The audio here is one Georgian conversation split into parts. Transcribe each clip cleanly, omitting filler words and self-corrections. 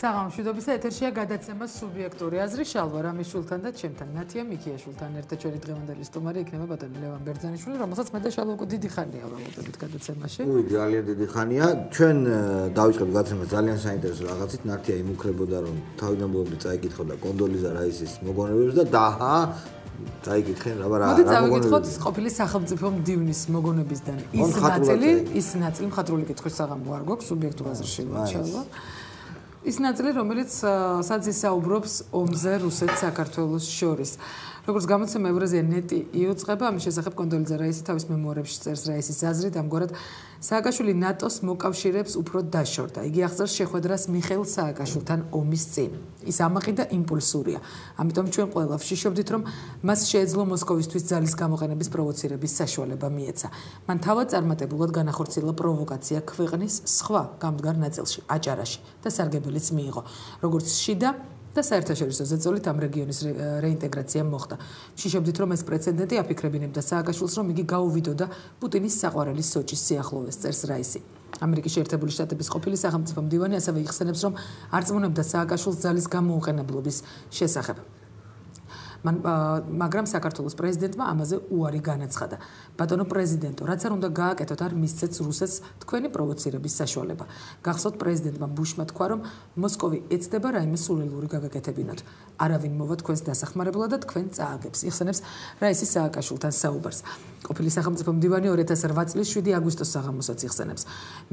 საღამოშვიდობისა ეთერშია გადაცემა სუბიექტური აზრი შალვა რამიშვილთან და ჩემთან ნათია მიქიაშვილთან ერთად ჩვენი დღევანდელი სტუმარი იქნება ბატონი ლევან ბერძენიშვილი, რომელსაც მე და შალვა უკვე დიდი ხანია ვალოდებით გადაცემაში. ძალიან დიდი ხანია. ჩვენ დავიწყებთ გადაცემას ძალიან საინტერესო რაღაცით. ნათია იმუქრებოდა რომ თავიდან ბოლომდე წაიკითხოდა კონდოლიზა რაისის მოგონებებს და დაჰა წაიკითხენ რა მოდი წავიკითხოთ ყოფილი სახელმწიფო მდივნის მოგონებისგან ის ნაწილი მხატვრული კითხვის საღამო არ გვაქვს სუბიექტურ აზრში შალვა. ის ნაწილი, რომელიც საძისაუბრობს ომზე რუსეთს საქართველოს შორის. როგორც გამოცემა ევრაზია.net იუწყება, ამის შესახებ კონდოლიზა რაისი თავის მემუარებში წერს რაისის აზრით, ამგვარად სააკაშვილი ნატოს მოკავშირეებს უფრო დაშორდა. იგი აღწერს შეხვედრას მიხეილ სააკაშვილთან ომის წინ. ის ამაყი და იმპულსურია. ამიტომ ჩვენ ყველა ვშიშობდით, რომ მას შეეძლო მოსკოვისთვის ძალის გამოყენების პროვოცირების საშუალება მიეცა. მან თავად წარმატებულად განახორციელა პროვოკაცია ქვეყნის სხვა გამდგარ ნაწილში, აჭარაში და სარგებელიც მიიღო. როგორც შიდა და საერთაშორისო ზეწოლით ამ რეგიონის რეინტეგრაცია მოხდა. ვშიშობდით, რომ ეს პრეცედენტი აფიქრებინებდა სააკაშვილს, რომ იგი გაუვიდოდა პუტინის საყვარელი სოჭის სიახლოვეს, წერს რაისი. ამერიკის შეერთებული შტატების ყოფილი სახელმწიფო მდივანი ასევე იხსენებს, რომ არ წმუნებდა სააკაშვილს ძალის გამოუყენებლობის შესახებ. მაგრამ საქართველოს პრეზიდენტმა ამაზე უარი განაცხადა. ბატონო პრეზიდენტო, რაც არ უნდა გააკეთოთ, არ მისცეთ რუსეთს თქვენი პროვოცირების საშუალება. გახსოვთ პრეზიდენტმა ბუშმა თქვა, რომ მოსკოვი ეცდება რაიმე სულელური გაგაკეთებინოთ. არავინ მოვა თქვენს დასახმარებლად და თქვენ წააგებს. იხსენებს რაისი სააკაშვილთან საუბარს. ყოფილი სახელმწიფო მდივანი 2008 წლის 7 აგვისტოს საღამოსაც იხსენებს.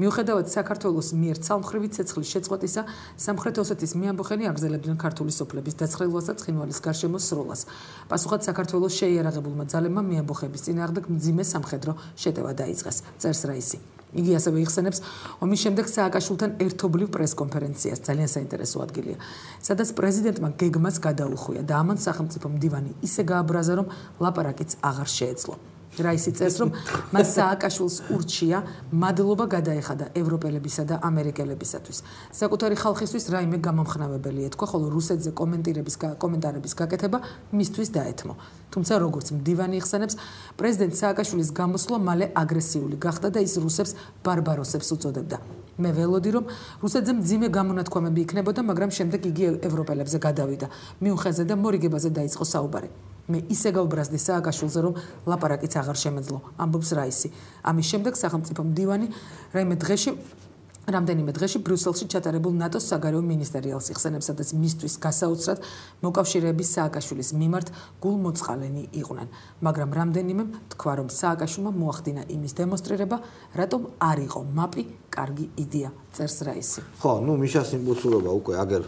მიუხედავად საქართველოს მიერ ცალმხრივი ცეცხლის შეწყვეტისა, სამხრეთ ოსეთის მიამბოხენი აგრძელებდნენ ქართული სოფლების დაცხრილვას და ცხინვალის გარშემო სროლას. პასუხად საქართველოს შეიარაღებულმა ძალებმა მიამბოხების წინააღმდეგ მძიმე სამხედრო შეტევა დაიწყეს, წერს რაისი. იგი ასევე იხსენებს ომის შემდეგ სააკაშვილთან ერთობლივ პრესკონფერენციას, ძალიან საინტერესო ადგილია, სადაც პრეზიდენტმა გეგმას გადაუხვია და ამან სახელმწიფო მდივანი ისე გააბრაზა, რომ ლაპარაკიც აღარ შეეძლო. რაისი წერს, რომ მას სააკაშვილს ურჩია მადლობა გადაეხადა ევროპელებისა და ამერიკელებისათვის. საკუთარი ხალხისთვის რაიმე გამომხნავებელი ეთქვა, ხოლო რუსეთზე კომენტარების გაკეთება მისთვის დაეთმო. თუმცა როგორც მდივანი იხსენებს, პრეზიდენტ სააკაშვილის გამოსვლა მალე აგრესიული გახდა და ის რუსებს ბარბაროსებს უწოდებდა. მე ველოდი, რომ რუსეთზე მძიმე გამონათქვამები იქნებოდა, მაგრამ შემდეგ იგი ევროპელებზე გადავიდა. მიუხედავად და მორიგებაზე დაიწყო საუბარი. მე ისე გავბრაზდი სააკაშვილზე, რომ ლაპარაკიც აღარ შემეძლო, ამბობს რაისი. ამის შემდეგ სახელმწიფო მდივანი რამდენიმე დღეში ბრიუსელში ჩატარებულ ნატოს საგარეო მინისტერიალს იხსენებს, სადაც მისთვის გასაოცრად მოკავშირეების სააკაშვილის მიმართ გულმოწყალენი იყვნენ. მაგრამ რამდენიმემ თქვა, რომ სააკაშვილმა მოახდინა იმის დემონსტრირება, რატომ არ იყო მაპი კარგი იდეა, წერს რაისი. ხო, მიშას იმპულსურობა უკვე აგერ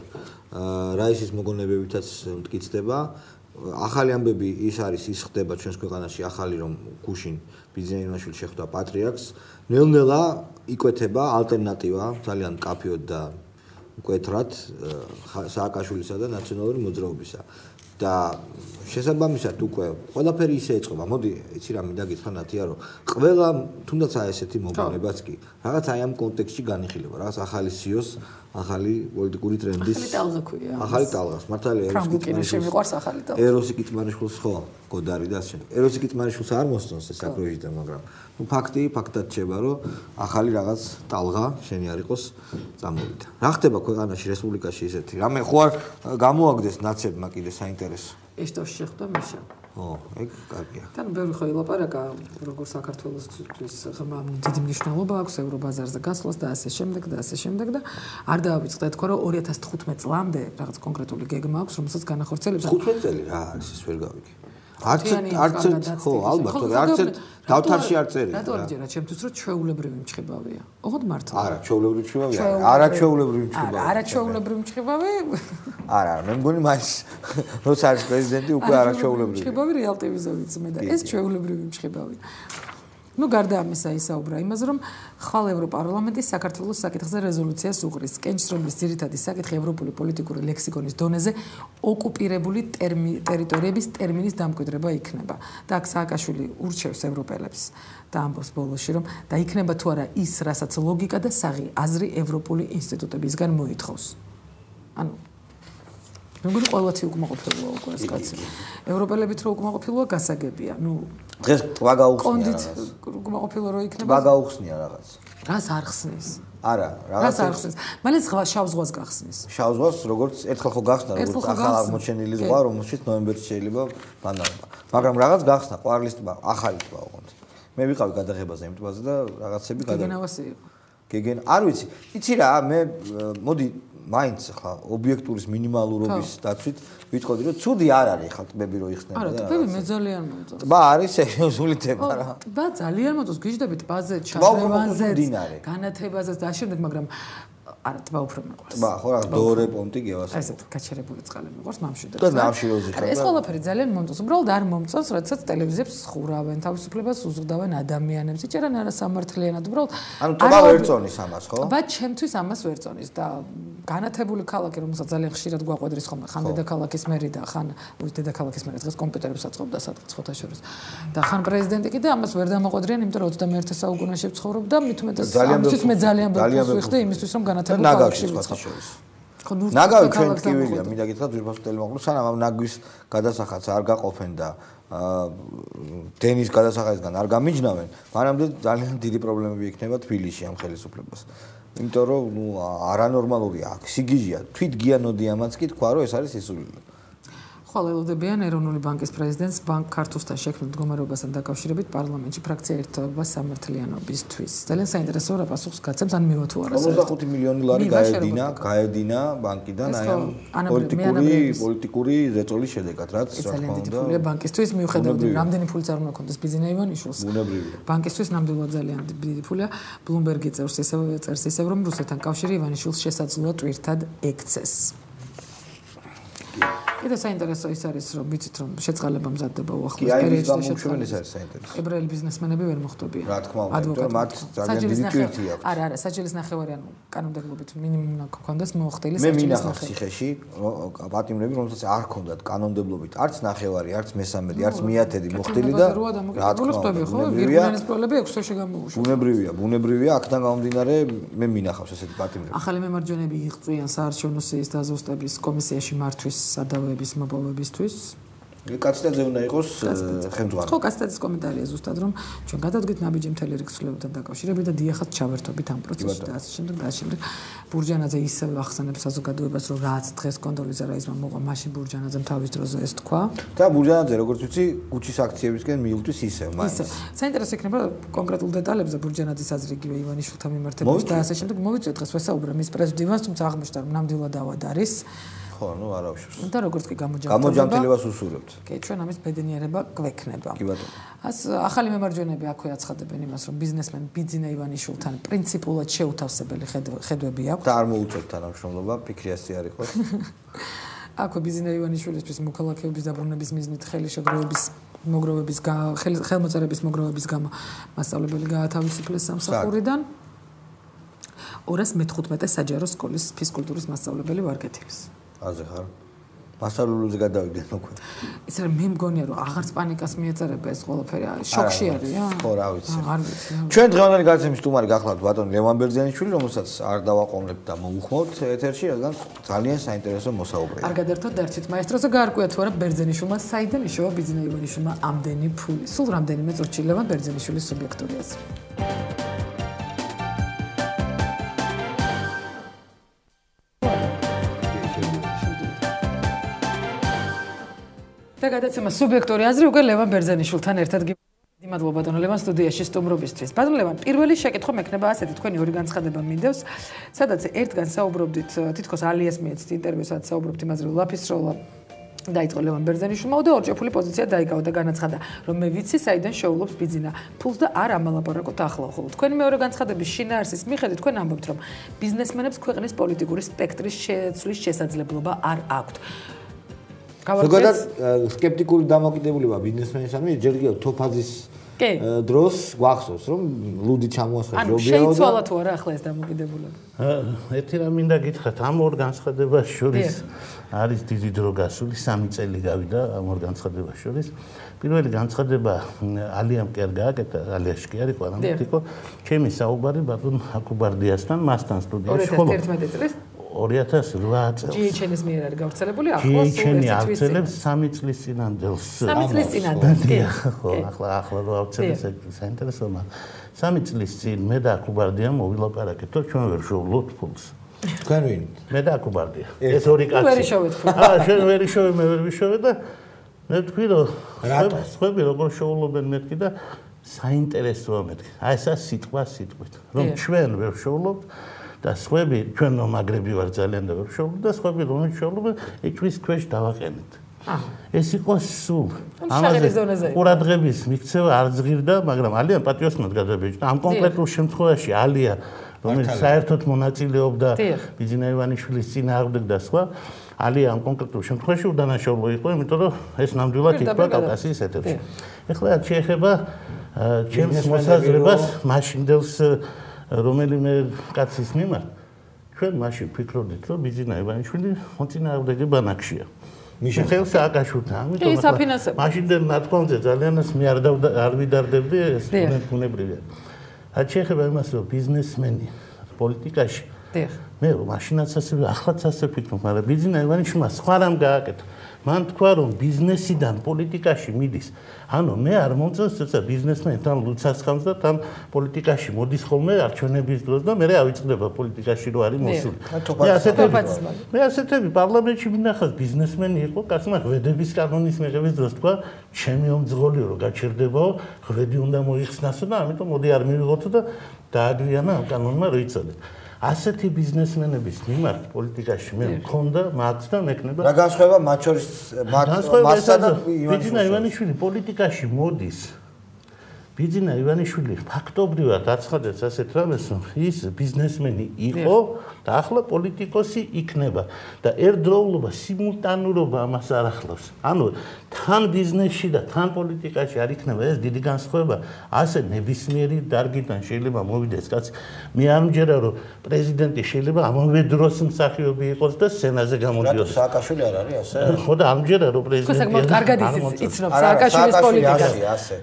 რაისის მოგონებებითაც მტკიცდება. ახალი ამბები ის არის, ის ხდება ჩვენს ქვეყანაში ახალი, რომ გუშინ ბიძინაშვილი შეხვდა პატრიარქს. ნელ-ნელა იკვეთება ალტერნატივა ძალიან მკაფიოდ და მკვეთრად სააკაშვილისა და ნაციონალური მოძრაობისა. და შესაბამისად უკვე ყველაფერი ისე ეწყობა. მოდი, იცი რა მინდა გითხრა ნათია, რომ ყველა თუნდაც ესეთი მოგონებაც კი რაღაც აი ამ კონტექსტში განიხილება, რაღაც ახალი სიოს, ახალი პოლიტიკური ტრენდის ახალი ტალღას. მართალია ეროსი კიტმანიშვილს ხო გოდარი და ასე. ეროსი კიტმანიშვილს არ მოსწონს ეს აკროჟიტა, მაგრამ ფაქტად შეება, რომ ახალი რაღაც ტალღა შენი არ იყოს წამოვიდა. რა ხდება ქვეყანაში, რესპუბლიკაში ესეთი? რამე ხო არ გამოაგდეს ნაცებმა კიდე საინტერესო. ეს то შეხვდა მიშა. ეგ კარგია. თან ბევრი ხო ელაპარაკა, როგორ საქართველოსთვის ღრმა დიდი მნიშვნელობა აქვს ევრობაზარზე გასვლას და ასე შემდეგ და არ დავიწყდა თქვა, რომ 2015 წლამდე რაღაც კონკრეტული გეგმა აქვს, რომელსაც განახორციელებს. 15 წელი რა არის ის ვერ გავიგე. არც ხო, ალბათ, არც დავთარში არ წერია. რატო არ ჯერა ჩემთვის, რომ ჩვეულებრივი მჩხიბავია. ოღონდ მართლა. არა, ჩვეულებრივი მჩხიბავია. არაჩვეულებრივი მჩხიბავია. არაჩვეულებრივი მჩხიბავი? არა, მე მგონი მაინც როცა არის პრეზიდენტი უკვე არაჩვეულებრივი. მჩხიბავი რეალტივიზავიც მე და ეს ჩვეულებრივი მჩხიბავი. გარდა ამისა ისაუბრა იმაზე, რომ ხვალ ევროპარლამენტი საქართველოს საკითხზე რეზოლუციას უყრის. კენჭს, რომლის ძირითადი საკითხი ევროპული პოლიტიკური ლექსიკონის დონეზე ოკუპირებული ტერიტორიების ტერმინის დამკვიდრება იქნება. და აქ სააკაშვილი ურჩევს ევროპელებს და ამბობს ბოლოში, რომ და იქნება თუ არა ის, რასაც ლოგიკა და საღი აზრი ევროპული ინსტიტუტებისგან მოითხოვს. ანუ მეგონი ყოველთი უკმაყოფილოა უკვე ეს კაცი. ევროპელებით რო უკმაყოფილოა გასაგებია. დღეს ტბა გაუხსნია. კონდით უკმაყოფილო რო იქნება. ტბა გაუხსნია რაღაც. რას არ ხსნის? არა, რაღაც არ ხსნის. მალე შავ ზღვას გახსნის. შავ ზღვას როგორც ერთხელ ხო გახსნა, როგორც ახალ აღმოჩენილი ზღვა, რომელშიც ნოემბერში შეიძლება ბანაობა. მაგრამ რაღაც გახსნა, ყვარლის ტბა, ახალი ტბა ოღონდ. მე ვიყავი გადაღებაზე იმ ტბაზე და რაღაცები გეგენავასი იყო. არ ვიცი. იცი რა, მე მოდი მაინც ხა ობიექტურის მინიმალურობის დაცვით ვიტყოდი რომ ცუდი არ არის ხა ტბები რო იხსნება და არა, ტბები მე ძალიან მომწონს. ტბა არის სერიოზული თემა რა. ტბა ძალიან მომწონს, გიждდები ტბაზე, ჩარევანზე, განათებაზე და შემდეგ, მაგრამ არა, ტბა უფრო მეყვარს. ტბა ხო რა, დორე პონტი გევას. ესეთ გაჩერებული წყალი მეყვარს მამშვიდებს. და ნავშიროზე ხარ. ეს ყველაფერი ძალიან მომწონს. უბრალოდ არ მომწონს, როდესაც ტელევიზიებს ხურავენ, თავისუფლებას უზრდავენ ადამიანებს. იჭერენ არა სამართლიანად, უბრალოდ ანუ ტბა ვერ წონის ამას, ხო? ტბა ჩემთვის ამას ვერ წონის და განათებული ქალაქი, რომელსაც ძალიან ხშირად გვაყვედრის ხოლმე, ხან დედაქალაქის მერი და ხან დედაქალაქის მერი დღეს კომპიუტერებს აწყობდა საწყოთა შორის. და ხან პრეზიდენტი კი და ამას ვერ დამოყვედრიან, იმიტომ რომ 21 საუკუნეში ვცხოვრობ და მით უმეტეს ამისთვის მე ძალიან ბევრს ვიხდი იმისთვის რომ განათებული ნაგავში შორის. ნაგავი ჩვენ ტკივილია, მინდა გითხრათ ძვირფას ტელემოყრუს, სანამ ამ ნაგვის გადასახადს არ გაყოფენ და დენის გადასახადისგან არ გამიჯნავენ, მანამდე ძალიან დიდი პრობლემები იქნება თბილისში ამ ხელისუფლებას. იმიტომ რომ ნუ არანორმალურია, სიგიჟეა, თვით გიანოდი ამაც კი თქვა რომ ეს არის სისულელე. ხვალ ელოდებიან ეროვნული ბანკის პრეზიდენტს ბანკ ქართულთან შექმნილ მდგომარეობასთან დაკავშირებით პარლამენტში ფრაქცია ერთობა სამართლიანობისთვის. ძალიან საინტერესო რა პასუხს გაცემს ან მივა თუ არა. 55 მილიონი ლარი გაედინა ბანკიდან აი ამ პოლიტიკური ზეწოლის შედეგად, რაც რა თქმა უნდა. ძალიან დიდი ფულია ბანკისთვის, მიუხედავად რამდენი ფულიც არ უნდა ქონდეს ბიზნესა ივანიშვილს. ბუნებრივია. ბანკისთვის ნამდვილად ძალიან დიდი ფულია. ბლუმბერგი წერს ისევ რომ რუსეთთან კავშირი ივანიშვილს შესაძლოა ტვირთად ექცეს. კიდევ საინტერესო ის არის რომ ვიცით რომ შეწყალება მზადდება უახლოეს პერიოდში შეწყალება. ებრაელი ბიზნესმენები ვერ მოხდებიან. რა თქმა უნდა, მათ ძალიან დიდი ტვირთი აქვს. არა, საჯელის ნახევარი ანუ კანონმდებლობით მინიმუმ უნდა გქონდეს მოხდილი საჯელის ნახევარი. მე მინახავს ციხეში პატიმრები, რომელსაც არ ჰქონდათ კანონმდებლობით არც ნახევარი, არც მესამედი, არც მეათედი მოხდილი და რა თქმა უნდა, ხო, ვირგულენის პრობლემები 6 თვეში გამოუშვა. ბუნებრივია, აქედან გამომდინარე მე მინახავს ესეთი პატიმრები. ახალი მემარჯვენეები იღწვიან საარჩევნო სიის დაზუსტების კომისიაში მართვის სადავეების მოპოვებისთვის. კაცდაძე უნდა იყოს ხელმძღვანელი. ხო, კაცდაძის კომენტარია ზუსტად რომ ჩვენ გადავდგით ნაბიჯი მთელი რიგ ცვლილებებთან დაკავშირებით და დიახაც ჩავერთვებით ამ პროცესში და ასე შემდეგ და ასე შემდეგ. ბურჯანაძე ისევ ახსენებს საზოგადოებას რომ რაც დღეს კონდოლიზა რაისმა მოყვა, მაშინ ბურჯანაძემ თავის დროზე ეს თქვა. და ბურჯანაძე როგორც ვიცი, გუჩის აქციებისკენ მიიღწვის ისევ მაინც. საინტერესო იქნება კონკრეტულ დეტალებზე ბურჯანაძის აზრი იგივე ივანიშვილთან მიმართებით და ასე შემდეგ. მოვიწვიეთ დღეს ვესაუბრე მის პრეზიდენტს, თუმცა აღმოჩნდა რომ ნამდვილად ავად არის. ხო, ნუ არა უშავს. და როგორც კი გამოჯანმრთელებას უსურვებთ. კი, ჩვენ ამის ბედნიერება გვექნება. კი ბატონო. ახალი მემარჯვენეები აქვე აცხადებენ იმას, რომ ბიზნესმენ ბიძინა ივანიშვილთან პრინციპულად შეუთავსებელი ხედვები აქვს. და არ მოუწევთ თანამშრომლობა, ფიქრი ასე არ იყოს. აქვე ბიძინა ივანიშვილისთვის მოქალაქეობის დაბრუნების მიზნით მოგროვების ხელმოწერების მოგროვების გამო მასწავლებელი გაათავისუფლეს სამსახურიდან. 215 საჯარო სკოლის ფიზკულტურის მასწავლებელი ვარგეთილის. აზე ხარ? მასწავლებლებზე გადავიდნენ უკვე. ის რა მე მგონია რომ აღარც პანიკას მიეწერება ეს ყველაფერი, შოქში არიან. ხო, რა ვიცი. არ ვიცი. ჩვენ დღევანდელი გადაცემის სტუმარი გახლავთ ბატონი ლევან ბერძენიშვილი, რომელსაც არ დავაყოვნებთ და მოუხმოვთ ეთერში, რადგან ძალიან საინტერესო მოსაუბრეა. არ გადაერთოთ დარჩით მაესტროზე გაარკვია თუ არა ბერძენიშვილმა საიდან იშოვა ბიძინა ივანიშვილმა ამდენი ფული. სულ რამდენიმე წუთში ლევან ბერძენიშვილის სუბიექტურიაზე. და გადაცემა სუბიექტური აზრი უკვე ლევან ბერძენიშვილთან ერთად მადლობა ბატონო ლევან სტუდიაში სტუმრობისთვის. ბატონო ლევან, პირველი შეკითხვა მექნება ასეთი, თქვენი ორი განცხადება მინდევს, სადაც ერთგან საუბრობდით, თითქოს ალიას მიეცით ინტერვიუს, სადაც საუბრობთ იმაზე, რომ ლაფისროლა დაიწყო ლევან ბერძენიშვილმა და ორჭეფული პოზიცია დაიკავა და განაცხადა, რომ მე ვიცი, საიდან შეულობს ბიძინა ფულს და არ ამალაპარაკოთ ახლა ხოლმე. თქვენი მეორე განცხადების შინაარსის მიხედვით თქვენ ამბობთ, რომ ბიზნესმენებს ქვეყნის პოლიტიკური სპექტრის შეცვლის შესაძლებლობა არ აქვთ. ზოგადად სკეპტიკური დამოკიდებულება ბიზნესმენისადმი ჯერ კიდევ თოფაძის დროს გვახსოვს რომ ლუდი ჩამოასხა ჯობიაო და შეიცვალა თუ არა ახლა ეს დამოკიდებულება. ერთი რამ მინდა გითხრათ, ამ ორ განცხადებას შორის არის დიდი დრო გასული, 3 წელი გავიდა ამ ორ განცხადებას შორის. პირველი განცხადება ალიამ კი არ გააკეთა, ალიაში კი არის ყველამ თქო, ჩემი საუბარი ბატონ აკუბარდიასთან, მასთან სტუდიაში, 2011 წლის 2008 წელს. GHN-ის მიერ არის გავრცელებული ახლოს GHN-ი ავრცელებს 3 წლის წინანდელს. 3 წლის წინანდელს. ხო, ახლა რო ავრცელებს საინტერესოა, მაგრამ 3 წლის წინ მე და კუბარდიამ მოვილაპარაკეთ, რომ ჩვენ ვერ შოვლოთ ფულს. თქვენ ვინ? მე და კუბარდია. ეს ორი კაცი. ვერ შოვეთ ფულს. შენ ვერ შოვე, მე ვერ ვიშოვე და მე თქვი რომ სხვები როგორ შოვლობენ მეთქი და საინტერესოა მეთქი. აი ესა სიტყვა სიტყვით, რომ ჩვენ ვერ შოვლობთ და სხვები ჩვენ მომაგრები ვარ ძალიან და ვერ შოვლობთ და სხვები რომ შოვლობენ, ეჭვის ქვეშ დავაყენეთ. ეს იყო სულ ამაზე ყურადღების მიქცევა არ ზღირდა, მაგრამ ალიან პატიოსნად გადაბეჭდა. ამ კონკრეტულ შემთხვევაში ალია რომელიც საერთოდ მონაწილეობდა ბიძინა ივანიშვილის წინააღმდეგ და სხვა, ალია ამ კონკრეტულ შემთხვევაში უდანაშაულო იყო, იმიტომ რომ ეს ნამდვილად ითქვა კავკასიის ეთერში. ეხლა შეეხება ჩემს მოსაზრებას მაშინდელს რომელიმე კაცის მიმართ, ჩვენ მაშინ ვფიქრობდით, რომ ბიძინა ივანიშვილი მოწინააღმდეგე ბანაკშია. მიხეილ სააკაშვილთან, ამიტომ მაშინდელ ნათქვამზე ძალიანაც მე არ ვიდარდებდი, ეს ბუნებრივია. რაც შეეხება იმას, რომ ბიზნესმენი პოლიტიკაში მე მაშინაც ასევე ახლაც ასე ვფიქრობ, მაგრამ ბიძინა ივანიშვილმა სხვა რამ გააკეთა. მან თქვა, რომ ბიზნესიდან პოლიტიკაში მიდის. ანუ მე არ მომწონს ესა ბიზნესმენი თან ლუცასხამს და თან პოლიტიკაში მოდის ხოლმე არჩევნების დროს და მე ავიწყდება პოლიტიკაში რო არის მოსული. მე ასეთები პარლამენტში მინახავს ბიზნესმენი იყო, კაცმა ღვედების კანონის მიღების დროს თქვა, ჩემი ომძღოლიო რო გაჩერდებაო, ღვედი უნდა მოიხსნასო და ამიტომ მოდი არ მივიღოთო და დააგვიანა ამ კანონმა რო იცოდე. ასეთი ბიზნესმენების მიმართ პოლიტიკაში მე მქონდა მაგს და მექნება. რა განსხვავება მათ შორის მასსა და ბიძინა ივანიშვილი პოლიტიკაში მოდის. ბიძინა ივანიშვილი ფაქტობრივად აცხადებს ასეთ რამეს, რომ ის ბიზნესმენი იყო და ახლა პოლიტიკოსი იქნება და ერთდროულობა, სიმულტანურობა ამას არ ახლავს. ანუ თან ბიზნესში და თან პოლიტიკაში არ იქნება ეს დიდი განსხვავება. ასე ნებისმიერი დარგიდან შეიძლება მოვიდეს კაცი. მე არ მჯერა რომ პრეზიდენტი შეიძლება ამავე დროს მსახიობი იყოს და სცენაზე გამოდიოს. სააკაშვილი არ არის ასე? ხო და არ მჯერა რომ პრეზიდენტი კარგად იცნობს სააკაშვილის პოლიტიკას.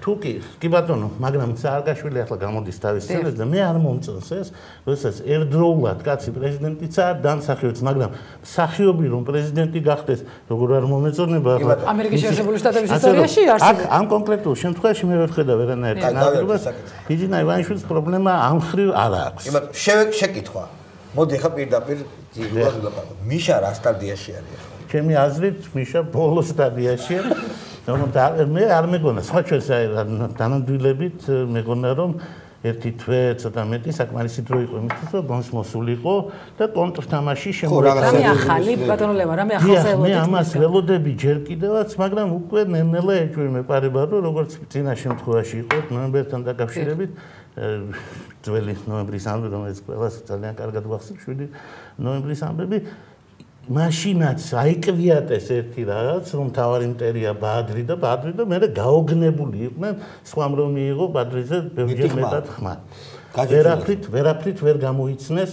თუ კი ბატონო, მაგრამ სააკაშვილი ახლა გამოდის თავის სცენაზე და მე არ მომწონს ეს, როდესაც ერთდროულად კაცი პრეზიდენტიცაა და მსახიობიც, მაგრამ მსახიობი რომ პრეზიდენტი გახდეს, როგორ არ მომეწონება ახლა ამერიკის შეერთებული შტატების ისტორიაში არსებობს. ამ კონკრეტულ შემთხვევაში მე ვერ ხედავ ვერანაირ განავითარებას. ბიძინა ივანიშვილის პრობლემა ამ ხრივ არ აქვს. შეკითხვა. მოდი ახლა პირდაპირ ვილაპარაკოთ. მიშა რა სტადიაში არის ახლა? ჩემი აზრით მიშა ბოლო სტადიაშია. მე არ მეგონა, სხვა ჩვენს დანამდვილებით მეგონა რომ ერთი თვე ცოტა მეტი საკმარისი დრო იყო იმისთვის, რომ გონს მოსულიყო და კონტრთამაში შემოიღო. რამე ახალი ბატონო ლევა, რამე ახალს ველოდებით. მე ამას ველოდები ჯერ კიდევაც, მაგრამ უკვე ნელ-ნელა ეჭვი მეპარება, რომ როგორც წინა შემთხვევაში იყო ნოემბერთან დაკავშირებით, ძველი ნოემბრის ამბები, რომელიც ყველას ძალიან კარგად ვახსოვს, 7 ნოემბრის ამბები, მაშინაც აიკვიატეს ერთი რაღაც, რომ თავარი მტერია ბადრი და მე გაოგნებული იყვნენ, სხვამ რომ მიიღო ბადრიზე ბევრჯერ მეტად ხმა. ვერაფრით ვერ გამოიცნეს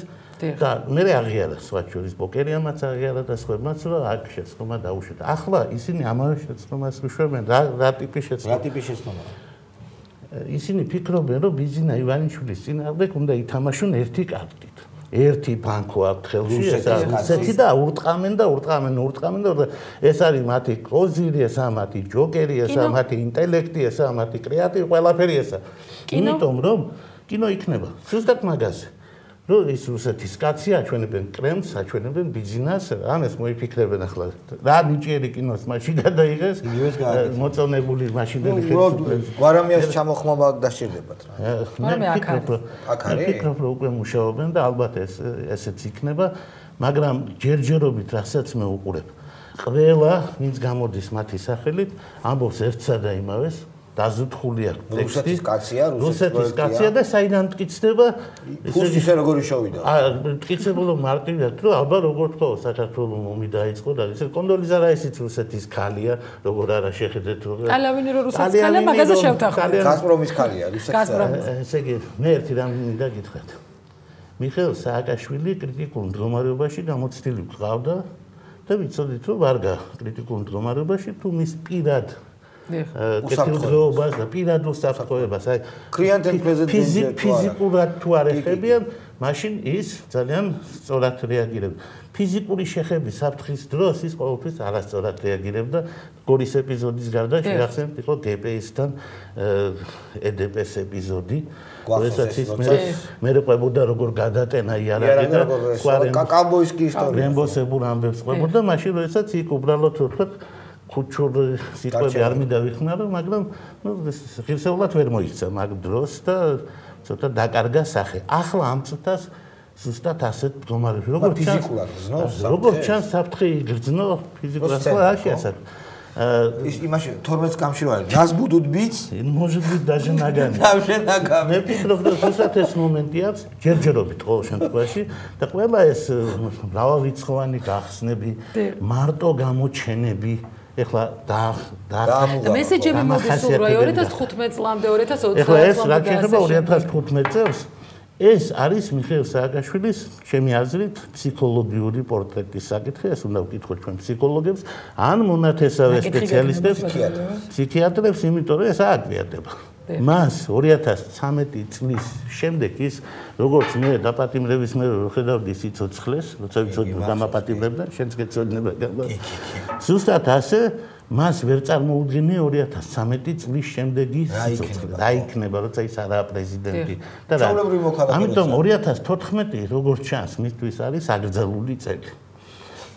და მე აღიარა სხვა შორის ბოკერიამაც აღიარა და სხვებმაც, რომ აქ შეცდომა დაუშვათ. ახლა ისინი ამავე შეცდომას უშვებენ, რა ტიპის შეცდომა? ისინი ფიქრობენ, რომ ბიძინა ივანიშვილის წინააღმდეგ უნდა ითამაშონ ერთი კარტით. ერთი ბანკო აქვს ხელში, ესეთი და ურტყამენ და ეს არის მათი კოზირი, ესაა მათი ჯოკერი, ესაა მათი ინტელექტი, ესაა მათი კრეატივი, ყველაფერი ესა. იმიტომ რომ კინო იქნება ზუსტად მაგაზე. რომ ის რუსეთის კაცი აჩვენებენ კრემლს, აჩვენებენ ბიძინას, ამას მოიფიქრებენ ახლა. რა ნიჭიერი კინოს მაშინ გადაიღეს, მოწონებული მაშინდელი ხელისუფლების. გვარამიას ჩამოხმობა დასჭირდებათ რა. მე ფიქრობ, რომ უკვე მუშაობენ და ალბათ ესეც იქნება, მაგრამ ჯერჯერობით რასაც მე უყურებ. ყველა, ვინც გამოდის მათი სახელით, ამბობს ერთსა და იმავეს. დაზუთხული აქვს ტექსტი. რუსეთის კაცია და საიდან მტკიცდება ისე როგორი შოვიდა. მტკიცებულო მარტივია, რომ აბა როგორ თქვა საქართველოს ომი დაიწყო და ისე კონდოლიზა რაისიც რუსეთის ქალია, როგორ არა შეხედეთ რომ კალავინი რო რუსეთის ქალია, მაგაზე შევთანხმდით. გაზპრომის ქალია, ესე იგი, მე ერთი რამ მინდა გითხრათ. მიხეილ სააკაშვილი კრიტიკულ მდგომარეობაში გამოცდილი გყავდა და ვიცოდით რომ ვარგა კრიტიკულ მდგომარეობაში თუ მის პირად კეთილდღეობას და პირად უსაფრთხოებას, აი კრიანდენ პრეზიდენტი ფიზიკურად თუ არ ეხებიან, მაშინ ის ძალიან სწორად რეაგირებდა. ფიზიკური შეხების საფრთხის დროს ის ყოველთვის არასწორად რეაგირებდა. გორის ეპიზოდის გარდა შეგახსენებთ იყო გპს-თან ედპს ეპიზოდი. როდესაც ის მე ყვებოდა როგორ გადატენა იარაღი და კაკაბოისკი ისტორია. რემბოსებურ ამბებს ყვებოდა, მაშინ როდესაც იქ უბრალოდ ვთქვათ ქუჩურ სიტყვები არ მინდა ვიხმარო, მაგრამ ღირსეულად ვერ მოიქცა მაგ დროს და ცოტა დაკარგა სახე. ახლა ამ წუთას ზუსტად ასეთ მდგომარეობაში. როგორც ჩანს საფრთხე იგრძნო ფიზიკურად და აშიასად. ის იმაში 12 გამშირვალე. Нас будут бить? Может быть даже ногами. მე ვფიქრობ, რომ ზუსტად ეს მომენტი აქვს ჯერჯერობით ყოველ შემთხვევაში და ყველა ეს მრავალრიცხოვანი გახსნები, მარტო გამოჩენები ეხლა და მესეჯები მოდის სულ 2015 წლამდე 2020 ეხლა ეს რა შეიძლება 2015 წელს ეს არის მიხეილ სააკაშვილის ჩემი აზრით ფსიქოლოგიური პორტრეტის საკითხი, ეს უნდა ვკითხოთ ჩვენ ფსიქოლოგებს ან მონათესავე სპეციალისტებს, ფსიქიატრებს, იმიტომ რომ ეს ააკვიარდება. მას 2013 წლის შემდეგ ის როგორც მე დაპატიმრების მე ვხედავდი სიცოცხლეს, როცა ვიცოდი გამაპატიმრებდა, შენც გეცოდინება. ზუსტად ასე მას ვერ წარმოუდგენია 2013 წლის შემდეგი სიცოცხლე. რა იქნება, როცა ის არაა პრეზიდენტი და რა. ამიტომ 2014 როგორც ჩანს, მისთვის არის აკრძალული წელი.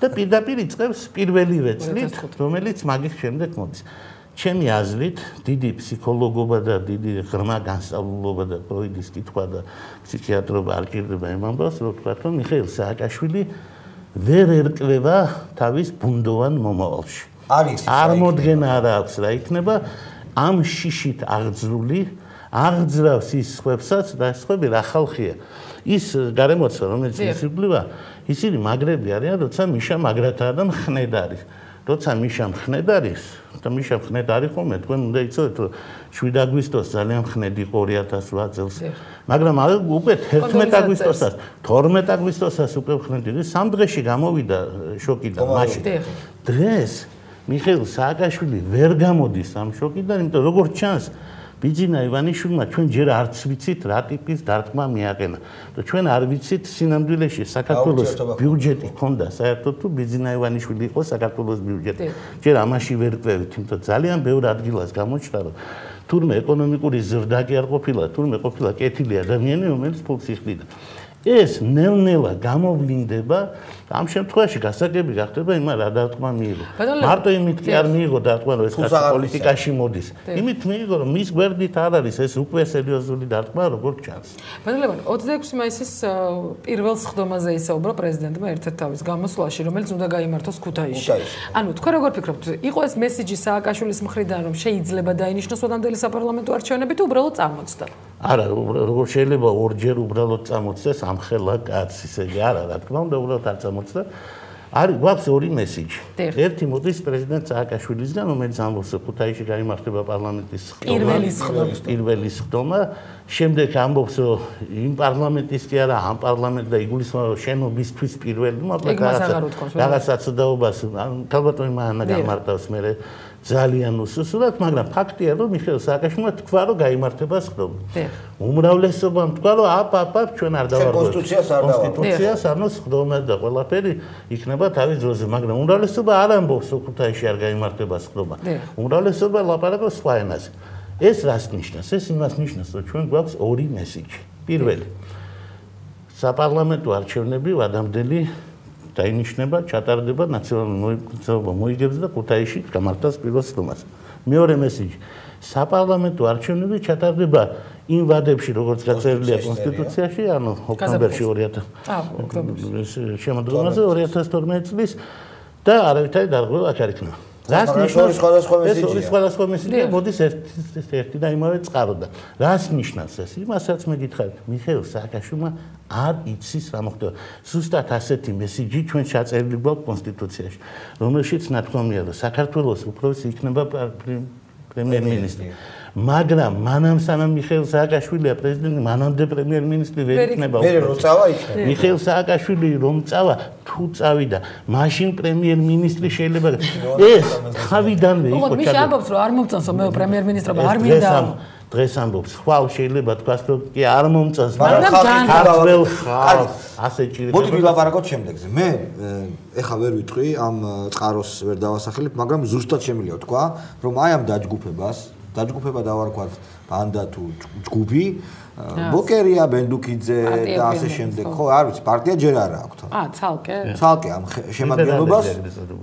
და პირდაპირ იწყებს პირველივე წლით, რომელიც მაგის შემდეგ მოდის. ჩემი აზრით, დიდი ფსიქოლოგობა და დიდი ღრმა განსწავლულობა და ფროიდის კითხვა და ფსიქიატრობა არ ჭირდება იმ ამბავს, რომ ვთქვათ, რომ მიხეილ სააკაშვილი ვერ ერკვევა თავის ბუნდოვან მომავალში. წარმოდგენა არ აქვს რა იქნება ამ შიშით აღძრული აღძრავს ის სხვებსაც და სხვები რა ხალხია ის გარემოცა რომელიც ისიბლება ისინი მაგრები არიან როცა მიშა მაგრათაა და მხნედარი როცა მიშა მხნედარი და მიშა მხნედარი ხომ თქვენ უნდა იცოდეთ რომ 7 აგვისტოს ძალიან მხნედი იყო 2008 წელს მაგრამ უკვე 11 აგვისტოსაც 12 აგვისტოსაც უკვე მხნედი სამ დღეში გამოვიდა შოკიდან მაშინ დღეს მიხეილ სააკაშვილი ვერ გამოდის ამ შოკიდან, იმიტომ როგორც ჩანს, ბიძინა ივანიშვილმა ჩვენ ჯერ არც ვიცით რა ტიპის დარტყმა მიაყენა. და ჩვენ არ ვიცით სინამდვილეში საქართველოს ბიუჯეტი ქონდა საერთოდ თუ ბიძინა ივანიშვილი იყო საქართველოს ბიუჯეტი. ჯერ ამაში ვერ ყვევით, იმიტომ ძალიან ბევრ ადგილას გამოჩნდა, რომ თურმე ეკონომიკური ზრდა კი არ ყოფილა, თურმე ყოფილა კეთილი ადამიანი, რომელიც ფულს იხდიდა. ეს ნელ-ნელა გამოვლინდება ამ შემთხვევაში გასაგები გახდება იმ რა დარტყმა მიიღო. მარტო იმით კი არ მიიღო დარტყმა, რომ ეს პოლიტიკაში მოდის. იმით მიიღო, რომ მის გვერდით არ არის ეს უკვე სერიოზული დარტყმა, როგორც ჩანს. ბატონო, 26 მაისის პირველ სხდომაზე ისაუბრა პრეზიდენტმა ერთ-ერთ თავის გამოსვლაში, რომელიც უნდა გაიმართოს ქუთაისში. ანუ თქვენ როგორ ფიქრობთ, იყო ეს მესიჯი სააკაშვილის მხრიდან, რომ შეიძლება დაინიშნოს ოდამდელი sapარლამენტო არჩევნები თუ უბრალოდ წამოწდა? არა, როგორ შეიძლება ორჯერ უბრალოდ წამოწდეს ამხელა კაცს, ისე არა, რა თქმა უნდა, უბრალოდ არ წამოწდა. არის გვაქვს ორი მესიჯი. ერთი მოდის პრეზიდენტ სააკაშვილისგან, რომელიც ამბობს, რომ ქუთაისში გაიმართება პარლამენტის პირველი სხდომა. შემდეგ ამბობს, რომ იმ პარლამენტის კი არა, ამ პარლამენტს და იგულისხმება, რომ შენობისთვის პირველი, რაღაც საცდაობას, ალბათ იმანა გამარტავს მე ძალიან უსუსურად, მაგრამ ფაქტია, რომ მიხეილ სააკაშვილმა თქვა, რომ გაიმართება სხდომა. უმრავლესობამ თქვა, რომ აპ ჩვენ არ დავარღვევთ კონსტიტუციას, ანუ სხდომა და ყველაფერი იქნება თავის დროზე, მაგრამ უმრავლესობა არ ამბობს, რომ ქუთაისში არ გაიმართება სხდომა. უმრავლესობა ლაპარაკობს სხვა ენაზე. ეს რას ნიშნავს? ეს იმას ნიშნავს, რომ ჩვენ გვაქვს ორი მესიჯი. პირველი. საპარლამენტო არჩევნები ვადამდელი დაინიშნება, ჩატარდება ნაციონალური მოძრაობა მოიგებს და ქუთაისში გამართავს პირველ სხდომას. მეორე მესიჯი. საპარლამენტო არჩევნები ჩატარდება იმ ვადებში, როგორც გაწერილია კონსტიტუციაში, ანუ ოქტომბერში 2012 წლის და არავითარი დარღვევა აქ არ იქნება. რას ნიშნავს სხვადასხვა მესიჯი მოდის ერთი და იმავე წყაროდა. რას ნიშნავს ეს? იმასაც მე გითხარით, მიხეილ სააკაშვილმა არ იცის რა მოხდება. ზუსტად ასეთი მესიჯი ჩვენ ჩაწერილი გვაქვს კონსტიტუციაში, რომელშიც ნათქვამია, რომ საქართველოს უფროსი იქნება პრემიერ-მინისტრი. მაგრამ მანამ სანამ მიხეილ სააკაშვილია პრეზიდენტი, მანამდე პრემიერ-მინისტრი ვერ იქნება. მე რომ წავა იქნება. მიხეილ სააკაშვილი რომ წავა, თუ წავიდა, მაშინ პრემიერ-მინისტრი შეიძლება ეს თავიდანვე იყო ჩადო. მიშა ამბობს, რომ არ მომწონს მე პრემიერ-მინისტრობა არ მინდა. დღეს ამბობს ხვალ შეიძლება თქვას რომ კი არ მომწონს მაგრამ ქართველ ხალხს ასე ჭირდება მოდი ვილაპარაკოთ შემდეგზე მე ეხა ვერ ვიტყვი ამ წყაროს ვერ დავასახელებ მაგრამ ზუსტად შემიძლია თქვა რომ აი ამ დაჯგუფება დავარქვათ ბანდა თუ ჯგუფი ბოკერია ბენდუკიძე და ასე შემდეგ ხო არ ვიცი პარტია ჯერ არ აქვს ცალკე ამ შემადგენლობას